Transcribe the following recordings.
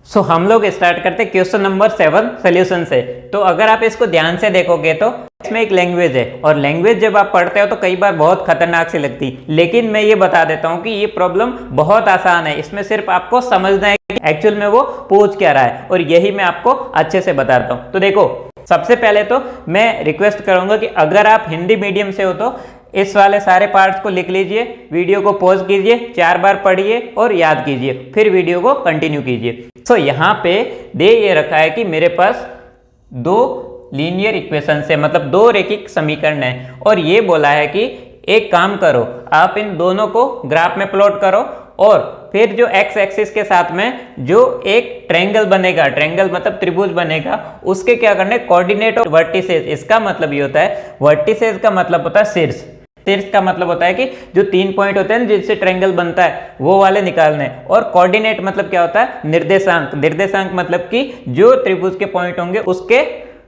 हम लोग स्टार्ट करते क्वेश्चन नंबर 7 सोल्यूशन से। तो अगर आप इसको ध्यान से देखोगे तो इसमें एक लैंग्वेज है, और लैंग्वेज जब आप पढ़ते हो तो कई बार बहुत खतरनाक सी लगती है, लेकिन मैं ये बता देता हूँ कि ये प्रॉब्लम बहुत आसान है। इसमें सिर्फ आपको समझना है कि एक्चुअल में वो पूछ क्या रहा है, और यही मैं आपको अच्छे से बताता हूँ। तो देखो, सबसे पहले तो मैं रिक्वेस्ट करूंगा कि अगर आप हिंदी मीडियम से हो तो इस वाले सारे पार्ट्स को लिख लीजिए, वीडियो को पॉज कीजिए, 4 बार पढ़िए और याद कीजिए, फिर वीडियो को कंटिन्यू कीजिए। यहाँ पे दे ये रखा है कि मेरे पास 2 लीनियर इक्वेशन है, मतलब 2 रैखिक समीकरण है, और ये बोला है कि एक काम करो, आप इन दोनों को ग्राफ में प्लॉट करो, और फिर जो एक्स एक्सिस के साथ में जो एक ट्रायंगल बनेगा, ट्रायंगल मतलब त्रिभुज बनेगा, उसके क्या करने कोऑर्डिनेट और वर्टिसेस। इसका मतलब ये होता है, वर्टिसेस का मतलब होता है शीर्ष, शीर्ष का मतलब होता है कि जो 3 पॉइंट होते हैं जिससे ट्रायंगल बनता है वो वाले निकालने, और कोऑर्डिनेट मतलब क्या होता है, निर्देशांक। निर्देशांक मतलब कि जो त्रिभुज के पॉइंट होंगे उसके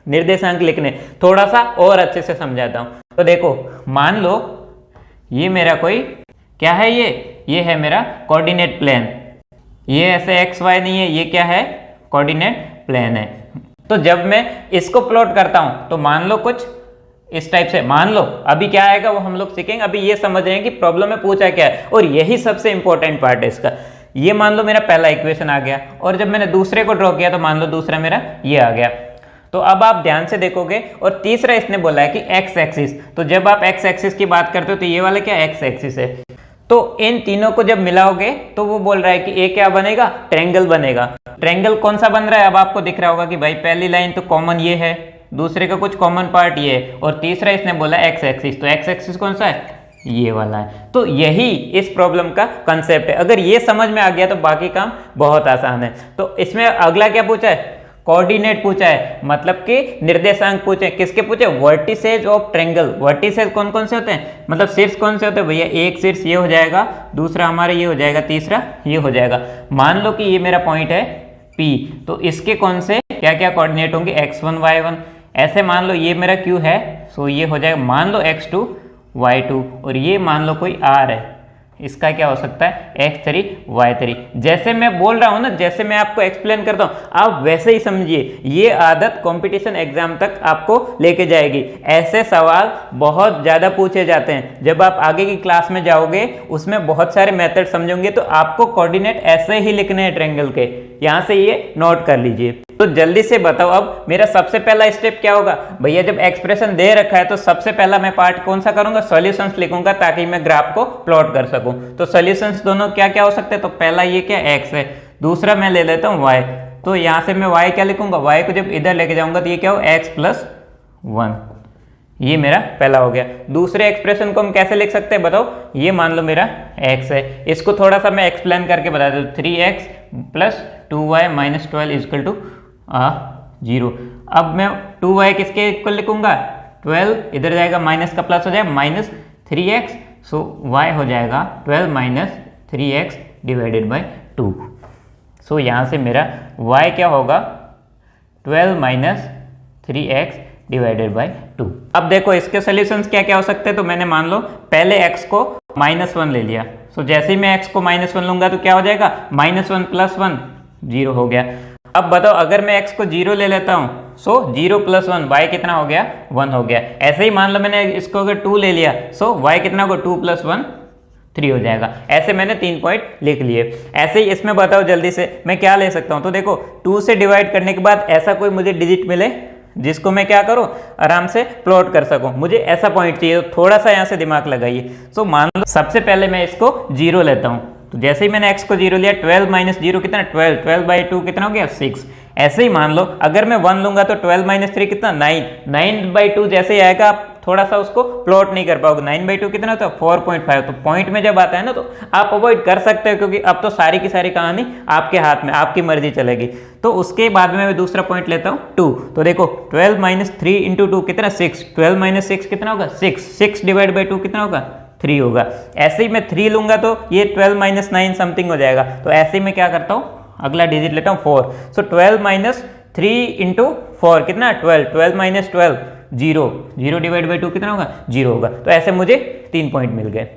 निर्देशांक लिखने। थोड़ा सा और अच्छे से समझाता हूं। तो देखो, मान लो ये मेरा कोई क्या है, ये है मेरा कोऑर्डिनेट प्लेन। ये ऐसे एक्स वाई नहीं है, ये क्या है, कोऑर्डिनेट प्लेन है। तो जब मैं इसको प्लॉट करता हूं तो मान लो कुछ इस टाइप से, मान लो अभी क्या आएगा वो हम लोग सीखेंगे। अभी ये समझ रहे हैं कि प्रॉब्लम में पूछा क्या है, और यही सबसे इंपॉर्टेंट पार्ट है इसका। ये मान लो मेरा पहला इक्वेशन आ गया, और जब मैंने दूसरे को ड्रॉ किया तो मान लो दूसरा मेरा ये आ गया। तो अब आप ध्यान से देखोगे, और तीसरा इसने बोला है कि एक्स एक्सिस। तो जब आप एक्स एक्सिस की बात करते हो तो ये वाला क्या एक्स एक्सिस है। तो इन तीनों को जब मिलाओगे तो वो बोल रहा है कि ये क्या बनेगा, ट्रायंगल बनेगा। ट्रायंगल कौन सा बन रहा है, अब आपको दिख रहा होगा कि भाई पहली लाइन तो कॉमन ये है, दूसरे का कुछ कॉमन पार्ट ये है, और तीसरा इसने बोला एक्स एक्सिस। तो एक्स एक्सिस कौन सा है, ये वाला है। तो यही इस प्रॉब्लम का कंसेप्ट है। अगर ये समझ में आ गया तो बाकी काम बहुत आसान है। तो इसमें अगला क्या पूछा है, कोऑर्डिनेट पूछा है, मतलब कि निर्देशांक पूछे। किसके पूछे, वर्टिसेज ऑफ ट्रायंगल। वर्टिसेज कौन कौन से होते हैं, मतलब शीर्ष कौन से होते हैं भैया, एक शीर्ष ये हो जाएगा, दूसरा हमारा ये हो जाएगा, तीसरा ये हो जाएगा। मान लो कि ये मेरा पॉइंट है P, तो इसके कौन से क्या क्या कोऑर्डिनेट होंगे, x1 y1। ऐसे मान लो ये मेरा Q है, सो ये हो जाएगा मान लो x2 y2, और ये मान लो कोई R है, इसका क्या हो सकता है x3 y3। जैसे मैं बोल रहा हूं ना, जैसे मैं आपको एक्सप्लेन करता हूं, आप वैसे ही समझिए। ये आदत कंपटीशन एग्जाम तक आपको लेके जाएगी। ऐसे सवाल बहुत ज़्यादा पूछे जाते हैं। जब आप आगे की क्लास में जाओगे उसमें बहुत सारे मेथड समझोगे, तो आपको कोऑर्डिनेट ऐसे ही लिखने हैं ट्रायंगल के। यहाँ से ये नोट कर लीजिए। तो जल्दी से बताओ, अब मेरा सबसे पहला स्टेप क्या होगा भैया, जब एक्सप्रेशन दे रखा है तो सबसे पहला मैं पार्ट कौन सा करूंगा, सॉल्यूशंस लिखूंगा, ताकि मैं ग्राफ को प्लॉट कर सकूं। तो सॉल्यूशंस दोनों क्या क्या हो सकते हैं, तो पहला ये क्या x है, दूसरा मैं ले लेता हूं y। तो यहां से मैं y क्या लिखूंगा, y को जब इधर लेके जाऊंगा तो ये क्या हो, x+1। ये मेरा पहला हो गया। दूसरे एक्सप्रेशन को हम कैसे लिख सकते हैं बताओ, ये मान लो मेरा x है, इसको थोड़ा सा मैं एक्सप्लेन करके बता दूं, 3x + 2y - 12 = 0। अब मैं 2y किसके इक्वल लिखूंगा, 12, इधर जाएगा माइनस का प्लस हो जाएगा -3x, सो y हो जाएगा 12 - 3x / 2। सो यहाँ से मेरा y क्या होगा, 12 - 3x / 2। अब देखो इसके सोल्यूशंस क्या क्या हो सकते हैं। तो मैंने मान लो पहले x को -1 ले लिया, सो जैसे ही मैं x को -1 लूंगा तो क्या हो जाएगा, -1 + 1 0 हो गया। अब बताओ अगर मैं x को 0 ले लेता हूं, सो 0 + 1 y कितना हो गया, 1 हो गया। ऐसे ही मान लो मैंने इसको अगर 2 ले लिया, सो y कितना होगा, 2 + 1 3 हो जाएगा। ऐसे मैंने 3 पॉइंट लिख लिए। ऐसे ही इसमें बताओ जल्दी से मैं क्या ले सकता हूं। तो देखो 2 से डिवाइड करने के बाद ऐसा कोई मुझे डिजिट मिले जिसको मैं क्या करूं, आराम से प्लॉट कर सकूं। मुझे ऐसा पॉइंट चाहिए, तो थोड़ा सा यहाँ से दिमाग लगाइए। सो मान लो सबसे पहले मैं इसको 0 लेता हूं, तो जैसे ही मैंने x को 0 लिया, 12 - 0 कितना, 12, 12/2 कितना हो गया, 6। ऐसे ही मान लो अगर मैं 1 लूंगा तो 12 - 3 कितना, 9, 9/2 जैसे ही आएगा आप थोड़ा सा उसको प्लॉट नहीं कर पाओगे। 9/2 कितना होता है, 4.5। तो पॉइंट में जब आता है ना तो आप अवॉइड कर सकते हो, क्योंकि अब तो सारी की सारी कहानी आपके हाथ में, आपकी मर्जी चलेगी। तो उसके बाद में मैं दूसरा पॉइंट लेता हूँ 2। तो देखो 12 - 3 × 2 कितना, 6। 12 - 6 कितना होगा, 6। 6 / 2 कितना होगा, 3 होगा। ऐसे ही मैं 3 लूंगा तो ये 12 - 9 समथिंग हो जाएगा। तो ऐसे ही मैं क्या करता हूँ, अगला डिजिट लेता हूँ 4। सो 12 - 3 × 4 कितना, 12। 12 - 12 0, 0 / 2 कितना होगा, 0 होगा। तो ऐसे मुझे 3 पॉइंट मिल गए।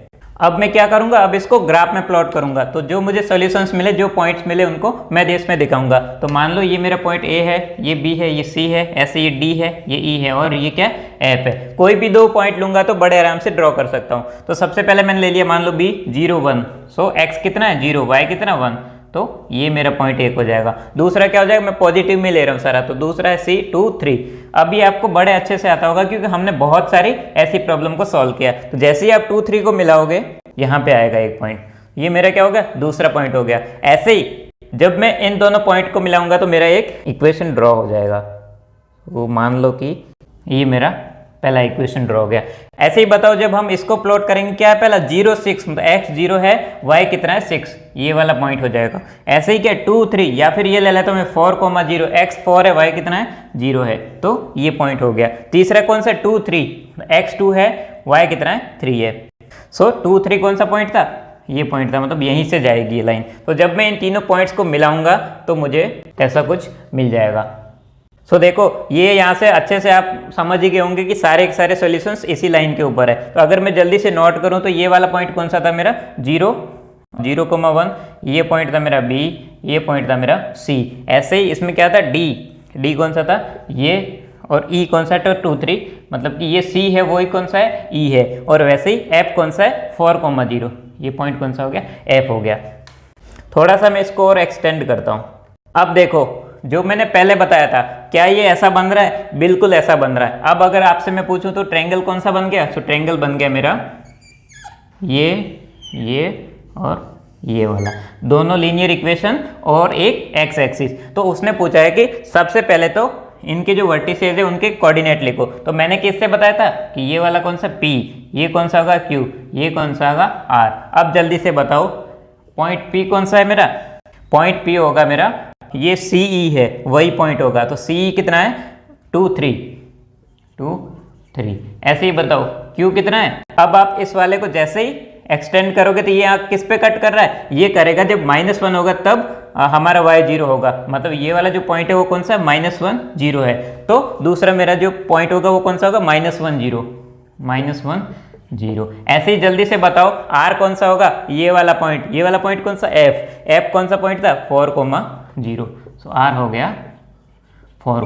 अब मैं क्या करूंगा, अब इसको ग्राफ में प्लॉट करूंगा, तो जो मुझे सॉल्यूशंस मिले, जो पॉइंट्स मिले, उनको मैं इसमें दिखाऊंगा। तो मान लो ये मेरा पॉइंट ए है, ये बी है, ये सी है, ऐसे ये डी है, ये ई है और ये क्या एफ है। कोई भी दो पॉइंट लूंगा तो बड़े आराम से ड्रॉ कर सकता हूँ। तो सबसे पहले मैंने ले लिया मान लो बी 0 1, सो एक्स कितना है 0, वाई कितना 1, तो ये मेरा पॉइंट 1 हो जाएगा। दूसरा क्या हो जाएगा, मैं पॉजिटिव में ले रहा हूँ सारा, तो दूसरा है C 2 3। अभी आपको बड़े अच्छे से आता होगा क्योंकि हमने बहुत सारी ऐसी प्रॉब्लम को सॉल्व किया। तो जैसे ही आप 2 3 को मिलाओगे यहाँ पे आएगा एक पॉइंट, ये मेरा क्या हो गया, दूसरा पॉइंट हो गया। ऐसे ही जब मैं इन दोनों पॉइंट को मिलाऊंगा तो मेरा एक इक्वेशन ड्रॉ हो जाएगा। वो मान लो कि ये मेरा पहला इक्वेशन ड्रॉ हो गया। ऐसे ही बताओ जब हम इसको प्लॉट करेंगे, क्या है पहला 0 6, मतलब x 0 है, y कितना है 6, ये वाला पॉइंट हो जाएगा। ऐसे ही क्या 2 3, या फिर ये ले लेता हूँ मैं 4 0, x 4 है, y कितना है 0 है, तो ये पॉइंट हो गया। तीसरा कौन सा 2 3, x 2 है, y कितना है 3 है। सो 2 3 कौन सा पॉइंट था, ये पॉइंट था, मतलब यहीं से जाएगी ये लाइन। तो जब मैं इन तीनों पॉइंट्स को मिलाऊंगा तो मुझे ऐसा कुछ मिल जाएगा। सो देखो ये यहाँ से अच्छे से आप समझ ही गए होंगे कि सारे के सारे सॉल्यूशंस इसी लाइन के ऊपर है। तो अगर मैं जल्दी से नोट करूँ तो ये वाला पॉइंट कौन सा था मेरा 0 0 1, ये पॉइंट था मेरा B, ये पॉइंट था मेरा C। ऐसे ही इसमें क्या था D कौन सा था ये, और E कौन सा था 2 3, मतलब कि ये C है वही कौन सा है E है। और वैसे ही F कौन सा है 4 0, ये पॉइंट कौन सा हो गया F हो गया। थोड़ा सा मैं इसको और एक्सटेंड करता हूँ। अब देखो जो मैंने पहले बताया था, क्या ये ऐसा बन रहा है, बिल्कुल ऐसा बन रहा है। अब अगर आपसे मैं पूछूं तो ट्रायंगल कौन सा बन गया, तो ट्रायंगल बन गया मेरा ये और ये वाला, दोनों लीनियर इक्वेशन और एक एक्स एक्सिस। तो उसने पूछा है कि सबसे पहले तो इनके जो वर्टिसेज है उनके कोऑर्डिनेट लिखो। तो मैंने किससे बताया था कि ये वाला कौन सा P, ये कौन सा होगा Q, ये कौन सा होगा R। अब जल्दी से बताओ पॉइंट P कौन सा है मेरा, पॉइंट P होगा मेरा ये CE है, वही पॉइंट होगा। तो CE कितना है 2 3। ऐसे ही बताओ Q कितना है। अब आप इस वाले को जैसे ही एक्सटेंड करोगे तो ये आप किस पे कट कर रहा है, ये करेगा जब -1 होगा तब हमारा y 0 होगा, मतलब ये वाला जो पॉइंट है वो कौन सा है -1 0 है। तो दूसरा मेरा जो पॉइंट होगा वो कौन सा होगा -1 0। ऐसे ही जल्दी से बताओ R कौन सा होगा, ये वाला पॉइंट कौन सा F कौन सा पॉइंट था 4 0। सो R हो गया 4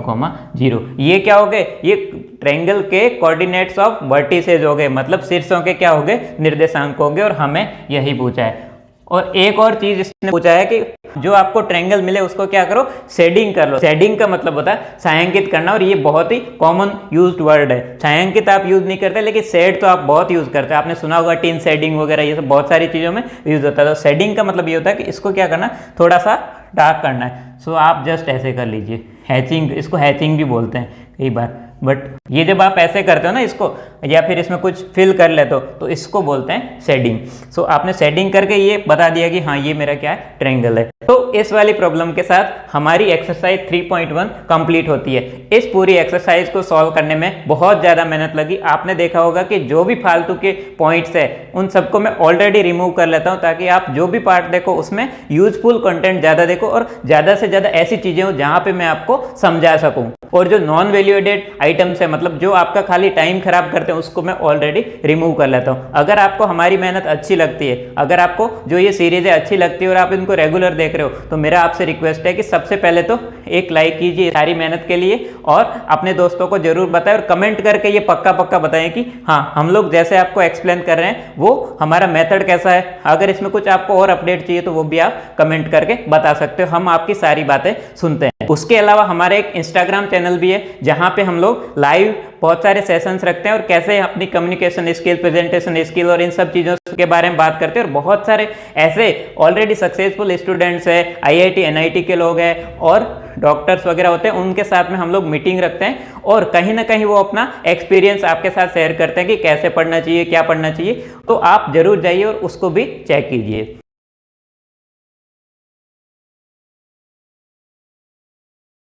0। ये क्या हो गए, ये ट्रायंगल के कोऑर्डिनेट्स ऑफ वर्टिसेज हो गए, मतलब शीर्षों के क्या हो गए, निर्देशांक हो गए। और हमें यही पूछा है। और एक और चीज इसने पूछा है कि जो आपको ट्रायंगल मिले उसको क्या करो, शेडिंग कर लो। शेडिंग का मतलब होता है छायांकित करना, और ये बहुत ही कॉमन यूज्ड वर्ड है। छायांकित आप यूज नहीं करते, लेकिन शेड तो आप बहुत यूज करते हैं। आपने सुना होगा टिन शेडिंग वगैरह, ये सब बहुत सारी चीजों में यूज होता है। तो शेडिंग का मतलब ये होता है कि इसको क्या करना, थोड़ा सा डार्क करना है। सो आप जस्ट ऐसे कर लीजिए, हैचिंग, इसको हैचिंग भी बोलते हैं कई बार। बट ये जब आप ऐसे करते हो ना इसको, या फिर इसमें कुछ फिल कर लेते हो, तो इसको बोलते हैं शेडिंग। सो आपने शेडिंग करके ये बता दिया कि हाँ ये मेरा क्या है, ट्रायंगल है। तो इस वाली प्रॉब्लम के साथ हमारी एक्सरसाइज 3.1 कंप्लीट होती है। इस पूरी एक्सरसाइज को सॉल्व करने में बहुत ज़्यादा मेहनत लगी। आपने देखा होगा कि जो भी फालतू के पॉइंट्स है उन सबको मैं ऑलरेडी रिमूव कर लेता हूँ, ताकि आप जो भी पार्ट देखो उसमें यूजफुल कंटेंट ज़्यादा देखो और ज़्यादा से ज़्यादा ऐसी चीज़ें हो जहाँ पे मैं आपको समझा सकूँ। और जो नॉन वैल्यू एडेड आइटम्स है, मतलब जो आपका खाली टाइम खराब करते हैं, उसको मैं ऑलरेडी रिमूव कर लेता हूँ। अगर आपको हमारी मेहनत अच्छी लगती है, अगर आपको जो ये सीरीज़ें अच्छी लगती है और आप इनको रेगुलर देख रहे हो, तो मेरा आपसे रिक्वेस्ट है कि सबसे पहले तो एक लाइक कीजिए सारी मेहनत के लिए, और अपने दोस्तों को जरूर बताएं, और कमेंट करके ये पक्का बताएं कि हाँ हम लोग जैसे आपको एक्सप्लेन कर रहे हैं वो हमारा मेथड कैसा है। अगर इसमें कुछ आपको और अपडेट चाहिए तो वो भी आप कमेंट करके बता सकते हो, हम आपकी सारी बातें सुनते हैं। उसके अलावा हमारे एक इंस्टाग्राम चैनल भी है, जहाँ पे हम लोग लाइव बहुत सारे सेशंस रखते हैं और कैसे अपनी कम्युनिकेशन स्किल, प्रेजेंटेशन स्किल और इन सब चीज़ों के बारे में बात करते हैं। और बहुत सारे ऐसे ऑलरेडी सक्सेसफुल स्टूडेंट्स हैं, IIT NIT के लोग हैं और डॉक्टर्स वगैरह होते हैं, उनके साथ में हम लोग मीटिंग रखते हैं और कहीं ना कहीं वो अपना एक्सपीरियंस आपके साथ शेयर करते हैं कि कैसे पढ़ना चाहिए, क्या पढ़ना चाहिए। तो आप जरूर जाइए और उसको भी चेक कीजिए।